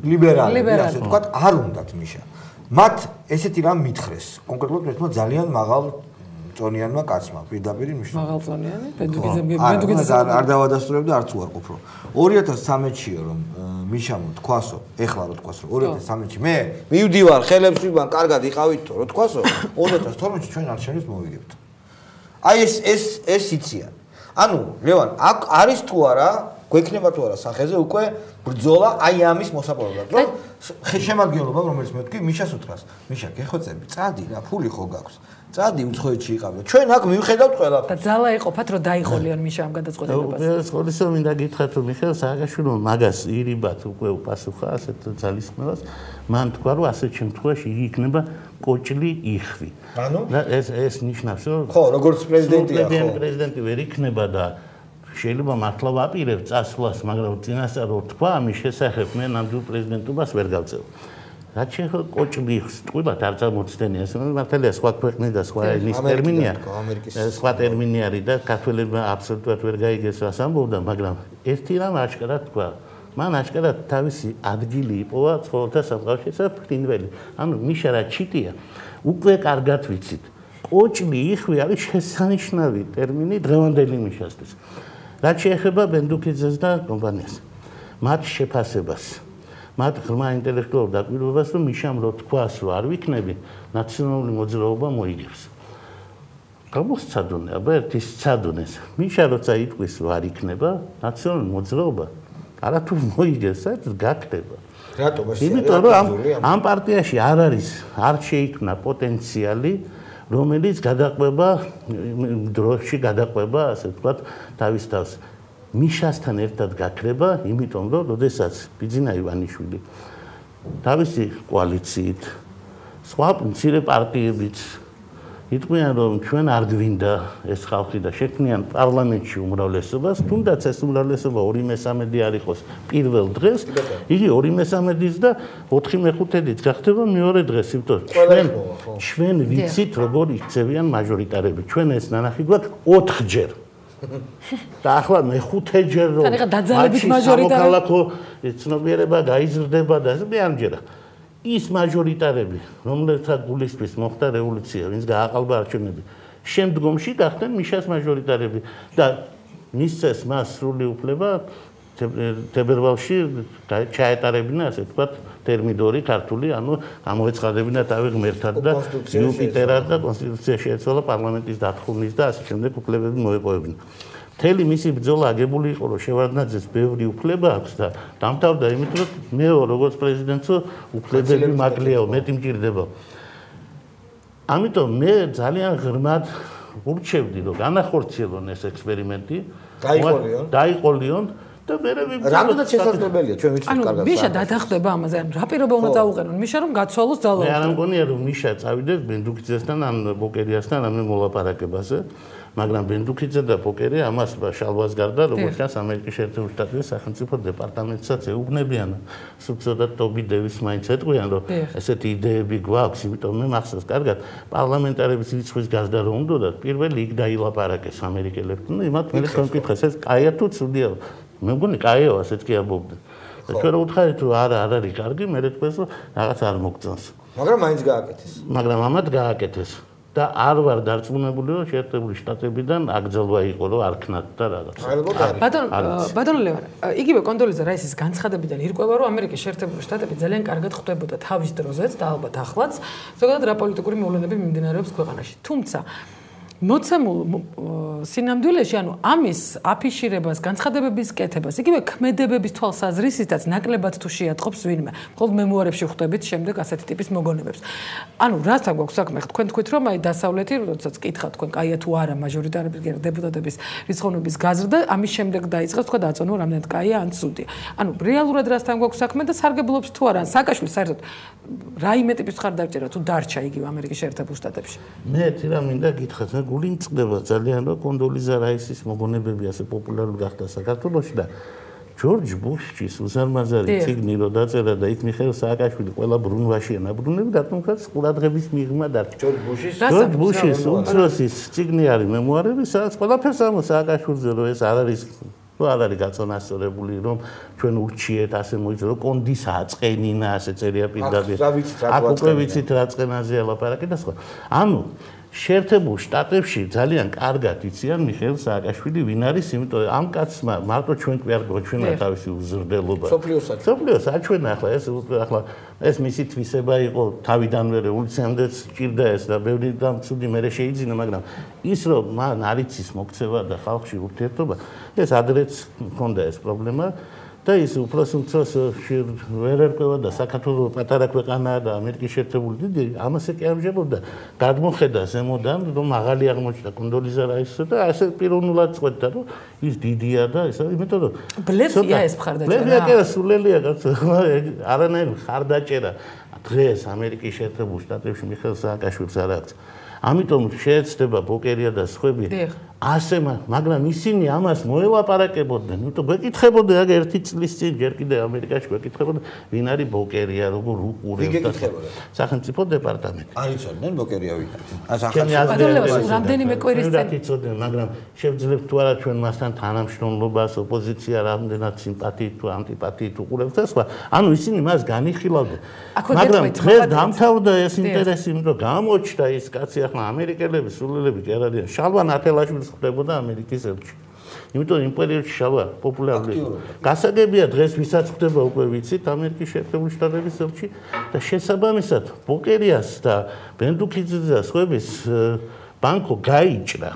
ლიბერალები ასე თქვა არ უნდათ მიშა მათ ესეთი რამ მითხრეს კონკრეტულად ერთმა ძალიან მაღალ წონიანმა კაცმა პირდაპირ მნიშვნელობა მაღალწონიანი ბენდუკიძე არ დავადასტურებ და არც უარყოფ რომ 2013-ში რომ მიშამ თქვასო ეხლა რო თქვას რომ 2013-ში მე მივდივარ ხელებს ვიბან კარგად იყავითო რო თქვასო 2012-ში ჩვენ არჩევნებს მოვიგებთ აი ეს იციან ანუ ლევან აქ არის თუ არა გვექნება თუ არა სახეზე უკვე ბრძოლა აი ამის მოსაპოვებლად რომ შემადგენლობა რომელიც მე ვთქვი მიშას უთხრას მიშა გეხვეწები წადი რა ფული ხო გაქვს წადი უცხოეთში იყავდა ჩვენ აქ მივხედავთ ყველაფერს და ძალა ეყოფათ რომ დაიხოლიონ მიშა ამ გადაწყვეტილებას ეს ყოველსო მინდა გითხრათ რომ მიხეილ სააკაშვილო მაგას ირიბად უკვე უპასუხა ასეთ ძალისხმევას მან თქვა რომ ასეთ შემთხვევაში იგი იქნება კოჭლი იხვი ანუ ეს ნიშნავს რომ ხო როგორც პრეზიდენტია ხო პრეზიდენტი ვერ იქნება და შეიძლება მართლა ვაპირებ წასვლას მაგრამ წინასწარ რო თქვა ამის შესახებ მე ნამდვილ პრეზიდენტობას ვერ გავწევ რაც შეხო კოჭლი ტყუილად არ წარმოცდენია ეს მართალია სხვა ქვეყნის და სხვა ენის ტერმინია სხვა ტერმინი არის და ქართველებმა აბსოლუტურად ვერ გაიგეს რას ამბობდა მაგრამ ერთი რამ აშკარად თქვა მან აშკარად თავისი ადგილი იპოვა ცხოველთა სამყაროში და ფრინველი ანუ მიშა რა ჩიტია უკვე კარგად ვიცით კოჭლი იხვი არის შესანიშნავი ტერმინი დღევანდელი მიშასთვის რაც შეეხება ბენდუკიძეს და კომპანიას მათ შეფასებას მათ ღრმა ინტელექტუალურ დაკვირვებას რომ მიშამ რო თქვას რომ არ ვიქნები ნაციონალური მოძრაობა მოიგებს გამოსცადონე აბა ერთი სცადონეს მიშა როცა იტყვის რომ არ იქნება ნაციონალური მოძრაობა არათუ მოიგებს საერთოდ გაქრება რატომ ეს იმიტომ რომ ამ პარტიაში არ შეიქმნა პოტენციალი რომელიც გადაყვება დროში გადაყვება ასე ვთქვათ თავის თავს მიშასთან ერთად გაქრება იმიტომ რომ როდესაც ბიძინა ივანიშვილი თავისი კოალიციით სხვა მცირე პარტიებიც იტყვიან რომ ჩვენ არ გვინდა ეს ხალხი და შექმნიან პარლამენტში უმრავლესობას თუნდაც ეს უმრავლესობა 2/3 არ იყოს პირველ დღეს იგი 2/3-ის და 4/5-ით გახდება მეორე დღეს იმიტომ ჩვენ ვიცით როგორ იქცევიან მაჟორიტარები ჩვენ ეს ნანახი გვაქვს 4-ჯერ და ახლა მე-5-ჯერ რომ დაძალებით მაჟორიტარები მოქალაქო ცნობიერება გაიზრდება და ეს ამჯერა ის მაჟორიტარები, რომლებსაც გულისთვის მოხდა რევოლუცია, ვინც გააყალბა არჩევნები, შემდგომში გახდნენ მიშას მაჟორიტარები და მისცეს მას სრული უფლება თებერვალში ჩაეტარებინა, ასე ვთქვათ, თერმიდორი ქართული, ანუ გამოეცხადებინა თავი ღმერთად და იუპიტერად და კონსტიტუცია შეეცვალა პარლამენტის დათხოვნის და ასე შემდეგ უფლებები მოეპოვებინა. მთელი მისი ბრძოლა აგებული იყო, რომ შევარდნაძეს ბევრი უფლება აქვს და დამთავრდა იმით, რომ მეო როგორც პრეზიდენტო უფლებები მაგლიაო, მეტი მჭირდება. ამიტომ მე ძალიან ღრმად ურჩევდი, რომ განახორციელონ ეს ექსპერიმენტი, დაიყოლიონ და მერე რამდენად შესაძლებელია ჩვენ ვიცით კარგად. ანუ მიშა დათახდება ამაზე, რა პირობა უნდა წაუყენონ მიშა რომ გაცვალოს ძალა. მე არ მგონია რომ მიშა წავიდეს ბენდუკიძესთან ან ბოკერიასთან ამ მოლაპარაკებაზე. მაგრამ ბენდუკიძე და ბოკერი ამას შალვას გარდა როგორც ჩანს ამერიკის შეერთებული შტატების სახელმწიფო დეპარტამენტსაც ეუბნებიან სუცოდა ტობი დევის მაინც ეტყვიან რომ ესეთი იდეები გვაქვს იმიტომ მე მახსოვს კარგად პარლამენტარების რიცხვის გაზრდა რომ უნდათ პირველი იქ დაილაპარაკეს ამერიკელებთან იმათ მე შემკითხეს ეს კაია თუ ცუდია მე მგონი კაიო ასეც კი ამბობდნენ და ჩვენ რა უთხარით რომ არა არ არის კარგი მე თქვენ რომ რაღაც არ მოგწონს მაგრამ მაინც გააკეთეს მაგრამ ამათ გააკეთეს და არ ვარ დარწმუნებული რომ შეერთებული შტატებიდან აკრძალვა იყო რომ არ ქნათ და რაღაც. ბატონო ლევან, იგივე კონდოლიზა რაისის განცხადებიდან ირკვევა რომ ამერიკის შეერთებული შტატები ძალიან კარგად ხვდებოდა თავის დროზეც და ალბათ ახლაც ზოგადად რა პოლიტიკური მოვლენები მიმდინარეობს ქვეყანაში. თუმცა მოცემულ სინამდვილეში, ანუ ამის აფიშირებას, განცხადებების კეთებას, იგივე ქმედებების თვალსაზრისითაც ნაკლებად თუ შეატყობს ვინმე. მხოლოდ მემუარებში ხვდებით შემდეგ ასეთი ტიპის მოგონებებს. ანუ რასთან გვაქვს საქმე? თქვენ თქვით რომ აი დასავლეთი, როდესაც კითხავთ თქვენ კაია თუ არა მაჟორიტარების დეპუტატების რიცხოვნობის გაზრდა, ამის შემდეგ დაიწყეს თქვა დაწონო რამდენად კაია ან ცუდია. ანუ რეალურად რასთან გვაქვს საქმე და სარგებლობს თუ არა? სააკაშვილი საერთოდ რაიმე ტიპის ხარდაჭერა თუ დარჩა იგივე ამერიკის შეერთებულ შტატებში? მე ერთი რამ მინდა გითხრათ, მე გული მწყდება ძალიან რომ კონდოლიზა რაისის მოგონებები ასე პოპულარული გახდა საქართველოში და ჯორჯ ბუშის უზარმაზარი ციგნი რო დაწერა და იქ მიხეილ სააკაშვილი ყველა ბრუნვაშია ნაბრუნები რატომღაც ყურადღების მიღმა დარჩა. ჯორჯ ბუშის უმცროსის ციგნი არის მემუარები, სადაც ყველაფერს ამბობს სააკაშვილზე, რომ ეს არ არის არ არის გაწონასწორებული, რომ ჩვენ ურჩიეთ ასე მოიწოდო კონდის აწყენინა, ასე წერია პირდაპირ. აქ უკვე ვიცით რა წყენაზეა ლაპარაკი და სხვა. ანუ შეერთებულ შტატებში ძალიან კარგად იციან მიხეილ სააკაშვილი ვინ არის, იმიტომ რომ ამ კაცმა მარტო ჩვენ კი არ გვაჩვენა თავისი უზრდელობა. სოფლიოს აჩვენა ახლა ეს მისი თვისება იყო თავიდანვე რევოლუციამდეც ჭირდა ეს და ბევრი და ცუდი მერე შეიძინა, მაგრამ ის რომ მან არ იცის მოქცევა და ხალხში ურთიერთობა, ეს ადრეც ჰქონდა ეს პრობლემა. და ის უბრალოდ ვერ ერკვევა და საქართველოს პატარა ქვეყანაა და ამერიკის შეერთებული დიდი ამასე კი ამჟამებდა გადმოხედა ზემოდან რომ მაღალი აღმოჩნდა კონდოლიზა რაისსა და ასე პიროვნულად წყვეტდა რომ ის დიდია და ეს იმიტომ რომ ბლეფია ეს მხარდაჭერა ბლეფია კი სულელია კაცო არანაირი მხარდაჭერა დღეს ამერიკის შეერთებულ შტატებში მიხეილ სააკაშვილს არ აქვს ამიტომ შეეცდება ბოკერია და სხვები ასე მაგრამ ისინი ამას მოელაპარაკებოდნენ იმიტომ გვეკითხებოდა აგ ერთი წლის წინ ჯერ კიდე ამერიკაში გვეკითხებოდა ვინ არის ბოკერია როგორ უყურებს და სახელმწიფო დეპარტამენტი არ იცოდნენ ბოკერია ვინ არის ახალგაზრდებს რამდენიმე კვირის წინ იცოდნენ მაგრამ შევძლებთ თუ არა ჩვენ მასთან თანამშრომლობას ოპოზიცია რამდენად სიმპათიით თუ ანტიპათიით უყურებს და სხვა ანუ ისინი მას განიხილავდნენ მაგრამ დღეს დამთავრდა ეს ინტერესი რომ გამოჩნდა ის კაცი ახლა ამერიკელები სულელები კი არ არიან შალვა ნათელაშვილი ხდებოდა ამერიკის ელჩი. იმიტომ იმპერიებში შალვა პოპულარული. გასაგებია დღეს ვისაც ხდება უკვე ვიცით ამერიკის შეერთებული შტატების ელჩი და შესაბამისად ბოკერიას და ბენდუქიძეს და სხვების ბანკო გაიჭრა.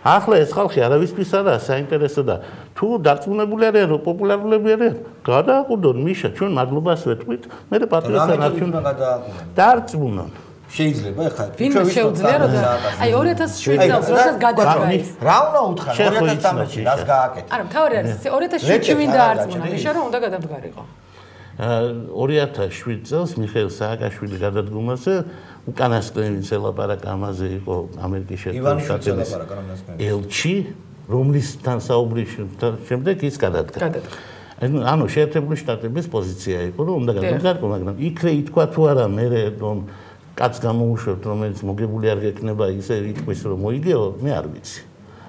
ახლა ეს ხალხი არავისთვის არაა საინტერესო და თუ დარწმუნებული არიან რომ პოპულარულები არიან, გადააყუდონ მიშა ჩვენ მადლობას ვეთქვით. მე პატრიოტთან არჩუნ დარწმუნონ. შეიძლება ახლა ვინმე შეუძლია რომ აი 2007 წელს როდესაც გადაჭრა ის რა უნდა უთხრა 2013-ში რას გააკეთა არა მთავარი არის 2007-ში ვინ დაარწმუნა მიშა რომ უნდა გადამდგარიყო 2007 წელს მიხეილ სააკაშვილი გადადგომაზე უკანასკნელი ელაპარაკა ამაზე იყო ამერიკის შეერთებული შტატების ელჩი რომლისთან საუბრის შემდეგ ის გადადგა ანუ შეერთებული შტატების პოზიცია იყო რომ უნდა გადამდგარიყო მაგრამ იქრე ითქვა თუ არა მე რომ კაც გამოუშვებთ რომელიც მოგებული არ გექნება ისე იტყვის რომ მოიგეო მე არ ვიცი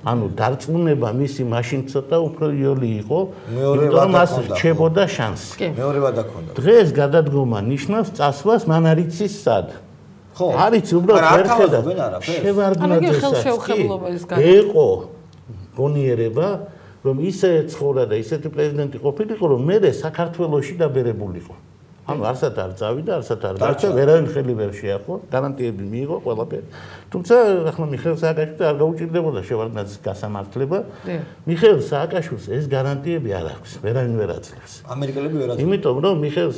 ანუ დარწმუნება მისი მაშინ ცოტა უფრო იოლი იყო იმიტომ რომ მას რჩებოდა შანსი მეორება დაქონდა დღეს გადადგომა ნიშნავს წასვლას მან არ იცის სად ხო არის უბრალოდ ერხედა შევარდნაძესაც იყო გონიერება რომ ისე ცხოვრა და ისეთი პრეზიდენტი ყოფილიყო რომ მე საქართველოში დაბერებულიყო ანუ არსად არ წავიდა, არსად არ დარჩა, ვერავინ ხელი ვერ შეახო, გარანტიები მიიღო ყველაფერი. თუმცა ახლა მიხეილ სააკაშვილს არ გაუჭირდებოდა შევარდნაძის გასამართლება. მიხეილ სააკაშვილს ეს გარანტიები არ აქვს, ვერავინ ვერ აძლევს. ამერიკელები ვერ აძლევს. იმიტომ რომ მიხეილ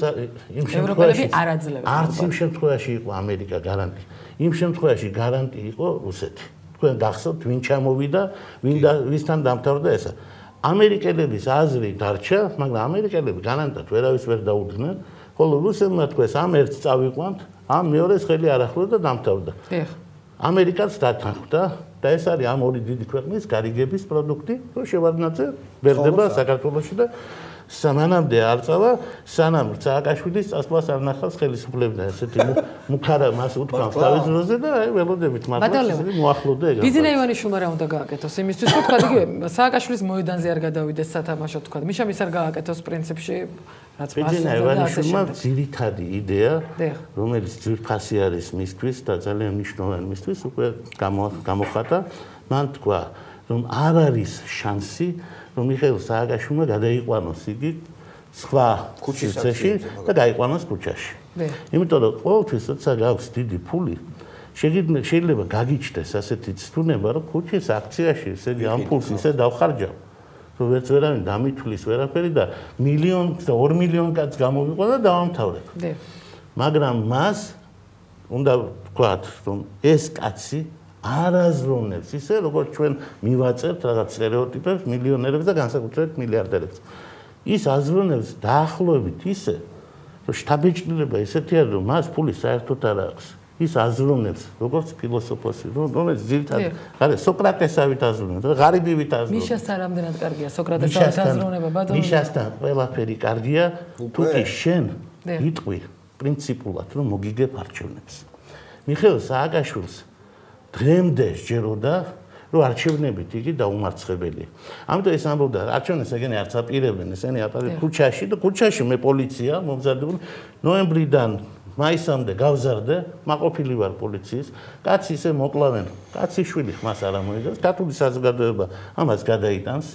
იმ შემთხვევაში არ აძლევს. არც იმ შემთხვევაში იყო ამერიკა გარანტი. იმ შემთხვევაში გარანტი იყო რუსეთი. თქვენ გახსოვთ ვინ ჩამოვიდა, ვისთან დამთავრდა ესა. ამერიკელების აზრი დარჩა, მაგრამ ამერიკელები გარანტად ვერავის ვერ დაუდგნენ. ხოლო რუსებმა თქვეს ამ ერთს წავიყვანთ, ამ მეორეს ხელი არ ახლოს და დამთავრდა. ამერიკაც დათანხმდა და ეს არის ამ ორი დიდი ქვეყნის გარიგების პროდუქტი, რომ შევარდნაძე ბერდება საქართველოში და სანამდე არ წავა, სანამ სააკაშვილის წასვლას არ ნახავს ხელისუფლებდა ესეთი მუქარა მას უთქვამს თავის დროზე და აი ველოდებით მართლა მოახლოვდა ეგ. ბიძინა ივანიშვილმა რა უნდა გააკეთოს იმისთვის, რომ თქვა იგივე სააკაშვილის მოედანზე არ გადავიდეს სათამაშო თქვა. მიშამ ის არ გააკეთოს პრინციპში რაც ბიძინა ივანიშვილმა ძირითადი იდეა, რომელიც ძვირფასი არის მისთვის და ძალიან მნიშვნელოვანი მისთვის უკვე გამოხატა, მან თქვა, რომ არ არის შანსი რომ მიხეილ სააკაშვილმა გადაიყვანოს იგი სხვა ქუჩაში და გაიყვანოს ქუჩაში. იმიტომ რომ ყოველთვის როცა გაქვს დიდი ფული, შეიძლება გაგიჩნდეს ასეთი ცდუნება, რომ ქუჩის აქციაში ესე ამპულს ისე დავხარჯავ, რომ ვერც ვერავინ დამითვლის ვერაფერი და მილიონ და 2 მილიონი კაცს გამოვიყვა და დავამთავრებ. მაგრამ მას უნდა ვთქვათ, რომ ეს კაცი არ აზროვნებს ისე, როგორც ჩვენ მივაწერთ რაღაც სტერეოტიპებს მილიონერებს და განსაკუთრებით მილიარდერებს. ის აზროვნებს დაახლოებით ისე, რომ შთაბეჭდილება ისეთია, რომ მას ფული საერთოდ არ აქვს. ის აზროვნებს, როგორც ფილოსოფოსი, რომელიც ძირითადად არის სოკრატესავით აზროვნებს, ღარიბივით აზროვნებს. მიშასთან რამდენად კარგია სოკრატესავით აზროვნება, ბატონო? მიშასთან ყველაფერი კარგია, თუ კი შენ იტყვი პრინციპულად, რომ მოგიგებ არჩევნებს. მიხეილ სააკაშვილს დღემდე სჯეროდა, რომ არჩევნებით იგი დაუმარცხებელია. ამიტომ ეს ამბობდა, არჩევნებს ეგენი არც აპირებენ, ესენი აპარებენ ქუჩაში და ქუჩაში მე პოლიცია მომზადებული ნოემბრიდან მაისამდე გავზარდე, მაყოფილი ვარ პოლიციის, კაცი ისე მოკლავენ, კაცი შვილი ხმას არ ამოიღებს, ქართული საზოგადოება ამას გადაიტანს.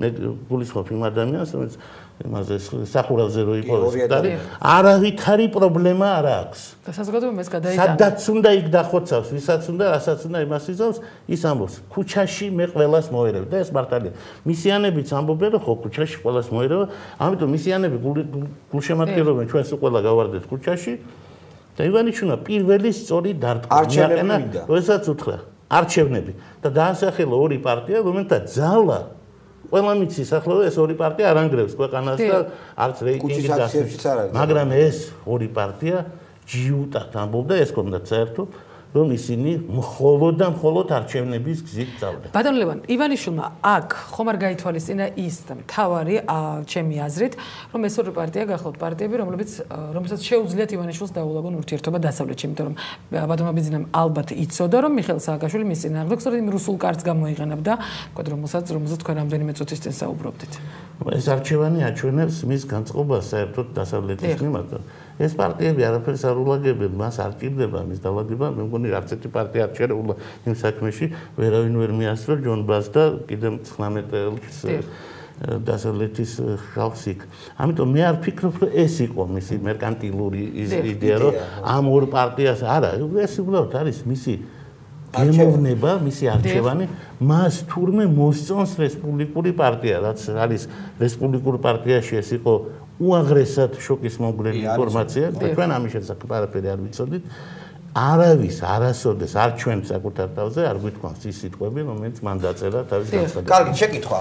მე გულისხმობ იმ ადამიანს, რომელიც იმაზე სახურავზე რო იპოვეს და არავითარი პრობლემა არ აქვს. და საზოგადოებამ ეს გადაიტანა. სადაც უნდა იქ დახოცავს, ვისაც უნდა, რასაც უნდა იმას იზავს, ის ამბობს, ქუჩაში მე ყველას მოერევ და ეს მართალია. მისიანებიც ამბობენ, რომ ხო ქუჩაში ყველას მოერევა, ამიტომ მისიანები გულშემატკივრობენ ჩვენს ყველა გავარდეთ ქუჩაში და ივანიშვილი პირველი სწორი დარტყმა. არჩევნები. როდესაც უთხრა, არჩევნები და დაასახელა ორი პარტია, რომელთა ძალა ყველა მიცის ახლა ეს ორი პარტია არ ანგრევს ქვეყანას და არც რეიტინგი გასცემს. მაგრამ ეს ორი პარტია ჯიუტად ამბობდა ეს კონდათ საერთოდ რომ ისინი მხოლოდ არჩევნების გზით წავდნენ. ბატონ ლევან, ივანიშვილმა აქ ხომ არ გაითვალისწინა ის მთავარი ჩემი აზრით, რომ ეს ორი პარტია გახლავთ პარტიები, რომელსაც შეუძლიათ ივანიშვილს დაულაგონ ურთიერთობა დასავლეთში, იმიტომ რომ ბატონმა ბიძინამ ალბათ იცოდა, რომ მიხეილ სააკაშვილი მის წინააღმდეგ სწორედ იმ რუსულ კარტს გამოიყენებდა, რომელსაც თქვენ რამდენიმე წუთის წინ საუბრობდით. ეს არჩევანი აჩვენებს მის განწყობას საერთოდ დასავლეთის მიმართ. ეს პარტიები არაფერს არ ულაგებენ, მას არ ჭირდება მის დალაგება, მე მგონი არც ერთი პარტია არ შეერეულა იმ საქმეში, ვერავინ ვერ მიასწრო ჯონ ბას და კიდევ 19 წელს დასავლეთის ხალხს იქ. ამიტომ მე არ ფიქრობ, რომ ეს იყო მისი მერკანტილური იდეა, რომ ამ ორ პარტიას არა, ეს უბრალოდ არის მისი გემოვნება, მისი არჩევანი, მას თურმე მოსწონს რესპუბლიკური პარტია, რაც არის რესპუბლიკურ პარტიაში ეს იყო უაღრესად შოკის მომგვრელი ინფორმაცია და ჩვენ ამის შესახებ არაფერი არ ვიცოდით. არავის არასოდეს არ ჩვენ საკუთარ თავზე არ გვითხოვს ის სიტყვები, რომელიც მან დაწერა თავის განცხადებაში. კარგი, შეკითხვა.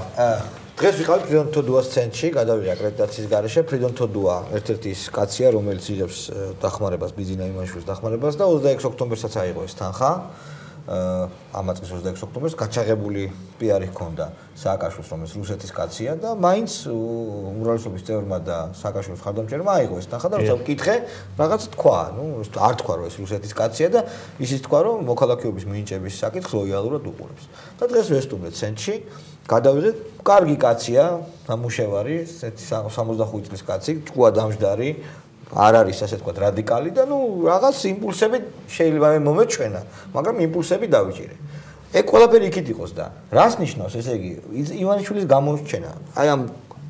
დღეს ვიყავით ფრიდონ თოდუას ცენტრში, გადავიდა აკრედიტაციის გარეშე. ფრიდონ თოდუა ერთ-ერთი ის კაცია, რომელიც იღებს დახმარებას ბიძინა იმაშვილის დახმარებას და 26 ოქტომბერსაც აიღო ეს თანხა. ამ წლის 26 ოქტომბერს გაჩაღებული პიარი ჰქონდა სააკაშვილს, რომ ეს რუსეთის კაცია და მაინც უმრავლესობის წევრმა და სააკაშვილის ხარდამჭერმა აიღო ეს თანხა და როცა ვკითხე, რაღაც თქვა, არ თქვა, რომ ეს რუსეთის კაცია და ისიც თქვა, რომ მოქალაქეობის მინიჭების საკითხს ლოიალურად უყურებს. და დღეს ვესტუმრეთ ცენტრში, გადავიღეთ, კარგი კაცია, სამუშევარი, ესეთი 65 წლის კაცი, ჭკუა დამждარი. არ არის ასე თქვა რადიკალი და რაღაც იმპულსები შეიძლება მე მომეჩვენა, მაგრამ იმპულსები დავიჭირე. ეგ ყველაფერი იქით იყოს და რას ნიშნავს ესე იგი ივანიშვილის გამოჩენა? აი ამ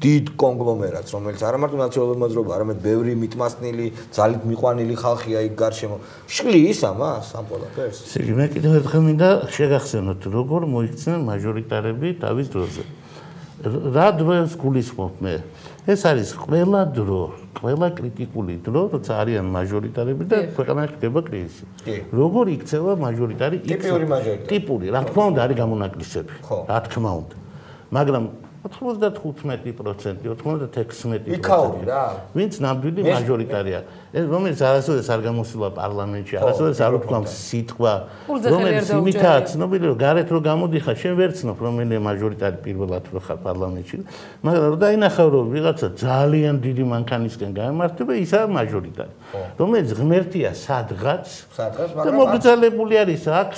დიდ კონგლომერატს, რომელიც არა მარტო ნაციონალურ მოძრაობა, არამედ ბევრი მიტმასნილი, ძალით მიყვანილი ხალხია იქ გარშემო. შლის ამას ამ ყველაფერს? ესე იგი მე კიდევ ერთხელ მინდა შეგახსენოთ, როგორ მოიქცნენ მაჟორიტარები თავის დროზე. რა დროს გულისხმობ მე? ეს არის ყველა დრო, ყველა კრიტიკული დრო, როცა არიან მაჟორიტარები და ქვეყანაში ხდება კრიზისი. როგორ იქცევა მაჟორიტარი? ტიპური მაჟორიტარი. ტიპური, რა თქმა უნდა, არის გამონაკლისები. რა თქმა უნდა. მაგრამ 95%, 96%. იქაური რა. ვინც ნამდვილი მაჟორიტარია. ეს რომელიც არასოდეს არ გამოსულა პარლამენტში, არასოდეს არ უთქვამს სიტყვა, რომელიც იმითაა ცნობილი, რომ გარეთ რო გამოდიხარ, შენ ვერ ცნობ, რომელია მაჟორიტარი პირველად რო ხარ პარლამენტში, მაგრამ რო დაინახავ, რომ ვიღაცა ძალიან დიდი მანქანისკენ გამართება, ისაა მაჟორიტარი. რომელიც ღმერთია სადღაც და მოგრძალებული არის აქ,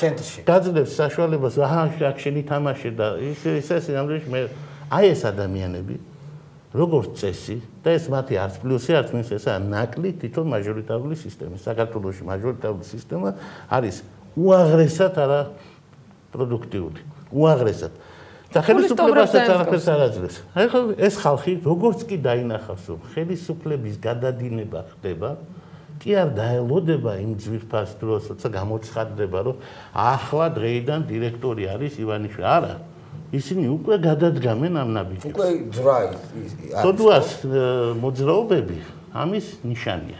გაძლევს საშუალებას, აქ შენი თამაში და ეს ამბობს მე აი ეს ადამიანები როგორც წესი და ეს მათი არც პლუსი არც მინუსი ესაა ნაკლი თვითონ მაჟორიტარული სისტემა. საქართველოში მაჟორიტარული სისტემა არის უაღრესად არა პროდუქტიული. უაღრესად. და ხელისუფლებასაც არაფერს არ აძლევს. აი ეს ხალხი როგორც კი დაინახავს, რომ ხელისუფლების გადადინება ხდება კი არ დაელოდება იმ ძვირფას დროს, როცა გამოცხადდება, რომ ახლა დღეიდან დირექტორი არის ივანიშვილი. არა. ისინი უკვე გადადგამენ ამ ნაბიჯებს. უკვე ძრა ის. თოდუას მოძრაობები ამის ნიშანია.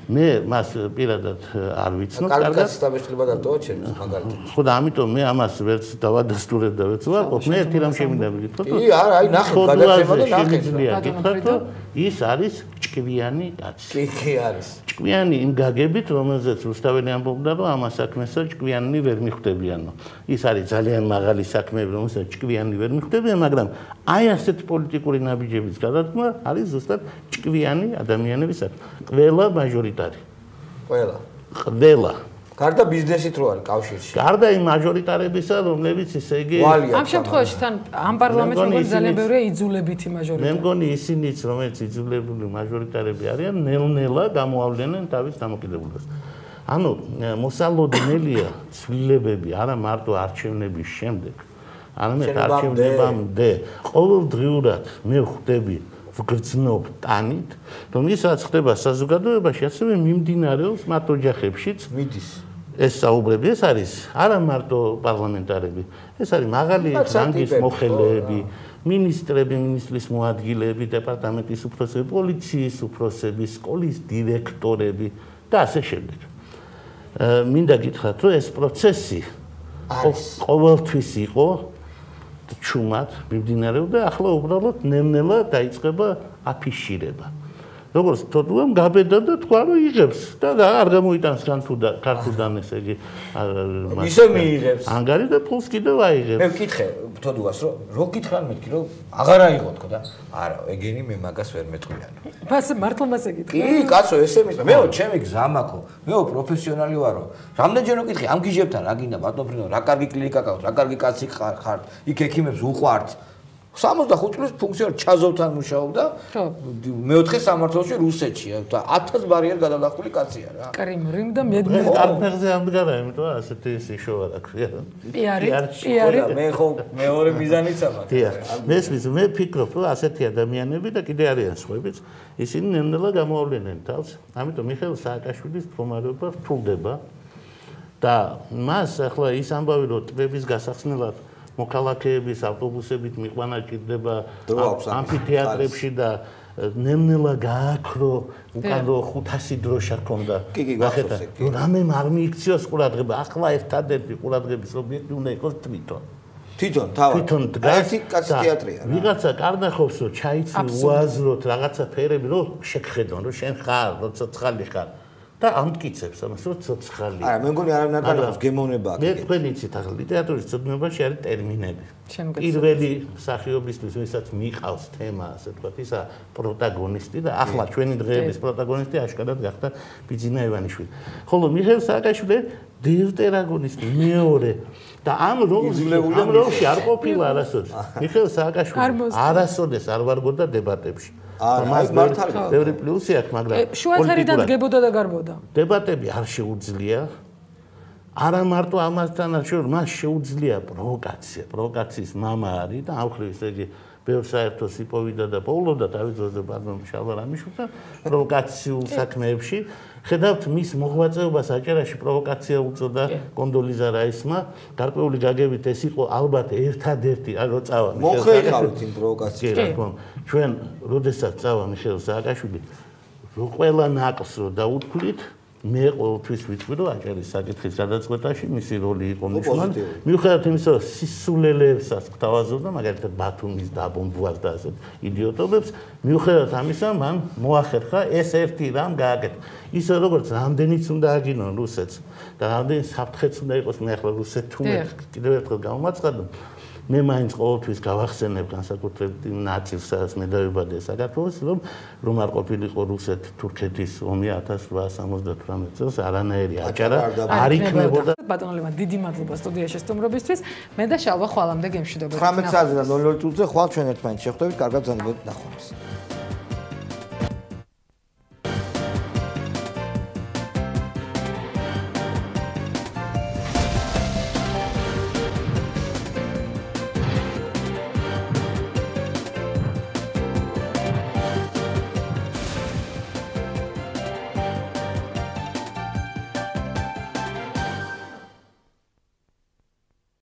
მე მას პირადად არ ვიცნობ კარგად სტაბეშლება დატოვა ჩემს მაგალითად. ხო და ამიტომ მე ამას ვერც დავადასტურებ და ვერც ვარყოფ. მე ერთი რამ შემინდა ვიკითხოთ. კი, არა, აი ნახეთ გადაცემა და ნახეთ. გითხრათ, რომ ის არის ჭკვიანი კაცი. კი არის. ჭკვიანი იმ გაგებით, რომელზეც რუსთაველი ამბობდა, რომ ამ საქმესა ჭკვიანი ვერ მიხვდებიანო. ის არის ძალიან მაღალი საქმეები, რომელსაც ჭკვიანი ვერ მიხვდებიან, მაგრამ აი ასეთ პოლიტიკური ნაბიჯების გადადგმა არის ზუსტად ჭკვიანი ადამიანების საქმე. ყველა მაჟორიტარი. ყველა. გარდა ბიზნესით რო არის კავშირში. გარდა იმ მაჟორიტარებისა, რომლებიც ისე იგი ამ შემთხვევაში თან ამ პარლამენტს როგორ ძალიან ბევრია იძულებითი მაჟორიტარი. მე მგონი ისინიც, რომელიც იძულებული მაჟორიტარები არიან, ნელ-ნელა გამოავლენენ თავის დამოკიდებულებას. ანუ მოსალოდნელია ცვლილებები არა მარტო არჩევნების შემდეგ, არამედ არჩევნებამდე. ყოველდღიურად მე ხვდები ვგრძნობ ტანით, რომ ის რაც ხდება საზოგადოებაში, ასევე მიმდინარეობს მათ ოჯახებშიც. მიდის. ეს საუბრები, ეს არის არა მარტო პარლამენტარები, ეს არის მაღალი რანგის მოხელეები, მინისტრები, მინისტრის მოადგილეები, დეპარტამენტის უფროსები, პოლიციის უფროსები, სკოლის დირექტორები და ასე შემდეგ. მინდა გითხრათ, რომ ეს პროცესი ყოველთვის იყო ჩუმად მიმდინარეობდა, ახლა უბრალოდ ნელ-ნელა დაიწყება აფიშირება. როგორც თოდუამ გაბედა და თქვა, რომ იღებს და არ გამოიტანს ქართულიდან ესე იგი ისე მიიღებს. ანგარი და ფულს კიდევ აიღებს. მე ვკითხე თოდუას, რომ გითხრან მეთქი, რომ აღარ აიღო თქო და არა, ეგენი მე მაგას ვერ მეტყვიანო. მას მართლა მას ეკითხა. კი, კაცო, ესე მის. მეო, ჩემი გზა მაქვს. მეო პროფესიონალი ვარო. რამდენჯერ ვკითხე, ამ გიჟებთან რა გინდა, ბატონო ფრინო, რა კარგი კლინიკა გაქვთ, რა კარგი კაცი ხართ, იქ ექიმებს უყვართ. 65 წლის ფუნქციონერ ჩაზოვთან მუშაობდა. მეოთხე სამმართველოში რუსეთში და 1000 ბარიერ გადალახული კაცია რა. კრიმრიმ და მედმე. კარფერზე ამდგარა, იმიტომ ასეთი ისიშოვა რა ქვია. პიარი. მე ხო მეორე მიზანიცა მაქვს. მესმის, მე ფიქრობ, რომ ასეთი ადამიანები და კიდე არიან სხვაებიც, ისინი ნელ-ნელა გამოავლენენ თავს. ამიტომ მიხეილ სააკაშვილის მდგომარეობა რთულდება და მას ახლა ის ამბავი, რომ ტბების გასახსნელად მოქალაქეების ავტობუსებით მიყვანა ჭირდება ამფითეატრებში და ნელ-ნელა გააქრო უკანო 500 დროშა ქონდა. კი, გახსოვს. რამემ არ მიიქციოს ყურადღება, ახლა ერთადერთი ყურადღების ობიექტი უნდა იყოს თვითონ. თვითონ თავად. თვითონ დგას. ერთი კაც თეატრია რა. ვიღაცა კარნახობს, რომ ჩაიცი უაზროთ რაღაცა ფერები, რომ შეგხედონ, რომ შენ ხარ, რომ ცოცხალი ხარ. და ამტკიცებს ამას, რომ ცოცხალი. არა, მე მგონი არავინ არ განახავს გემოვნება აქ. მე თქვენ იცით, ახლა ლიტერატურის ცოდნობაში არის ტერმინები. პირველი მსახიობისთვის, ვისაც მიყავს თემა, ასე ვთქვათ, ისა პროტაგონისტი და ახლა ჩვენი დღეების პროტაგონისტი აშკარად გახდა ბიძინა ივანიშვილი. ხოლო მიხეილ სააკაშვილი დევტერაგონისტი მეორე და ამ როლში არ ყოფილა არასოდეს. მიხეილ სააკაშვილი არასოდეს არ ვარგოდა დებატებში. მას მართალია. ბევრი პლუსი აქვს, მაგრამ შუათარიდან დგებოდა და გარბოდა. დებატები არ შეუძლია. არა მარტო ამასთან არ შეუძლია, მას შეუძლია პროვოკაცია. პროვოკაციის მამა არის და ამ ხრივ ესე იგი ბევრ საერთოს იპოვიდა და პოულობდა დავით ძოძე ბარბამ შალვარამიშვილთან პროვოკაციულ საქმეებში. ხედავთ მის მოღვაწეობას აჭარაში პროვოკაცია უწოდა კონდოლიზა რაისმა. გარკვეული გაგებით ეს იყო ალბათ ერთადერთი რო წავა მოხერხავთ იმ პროვოკაციას. ჩვენ როდესაც წავა მიხეილ სააკაშვილი რო ყველა ნაკლს რო დაუთვლით მე ყოველთვის ვიტყვი რომ აჭარის საკითხის გადაწყვეტაში მისი როლი იყო მნიშვნელოვანი. მიუხედავად იმისა, რომ სისულელეებსაც გთავაზობდა, მაგალითად ბათუმის დაბომბვას და ასეთ იდიოტობებს, მიუხედავად ამისა, მან მოახერხა ეს ერთი რამ გააკეთა. ისე როგორც რამდენიც უნდა აგინონ რუსეთს და რამდენი საფრთხეც უნდა იყოს, მე ახლა რუსეთს თუნდაც კიდევ ერთხელ გამომაცხადო. მე მაინც ყოველთვის გავახსენებ განსაკუთრებით იმ ნაწილს, სადაც მე დავიბადე საქართველოს, რომ არ ყოფილიყო რუსეთ-თურქეთის ომი 1878 წელს, არანაირი აჭარა არ იქნებოდა. ბატონო ლევან, დიდი მადლობა სტუდიაში სტუმრობისთვის. მე და შალვა ხვალამდე გემშვიდობებით. 19:00 წუთზე ხვალ ჩვენ ერთმანეთს შეხვდებით, კარგად ზანდებოდით ნახვამდის.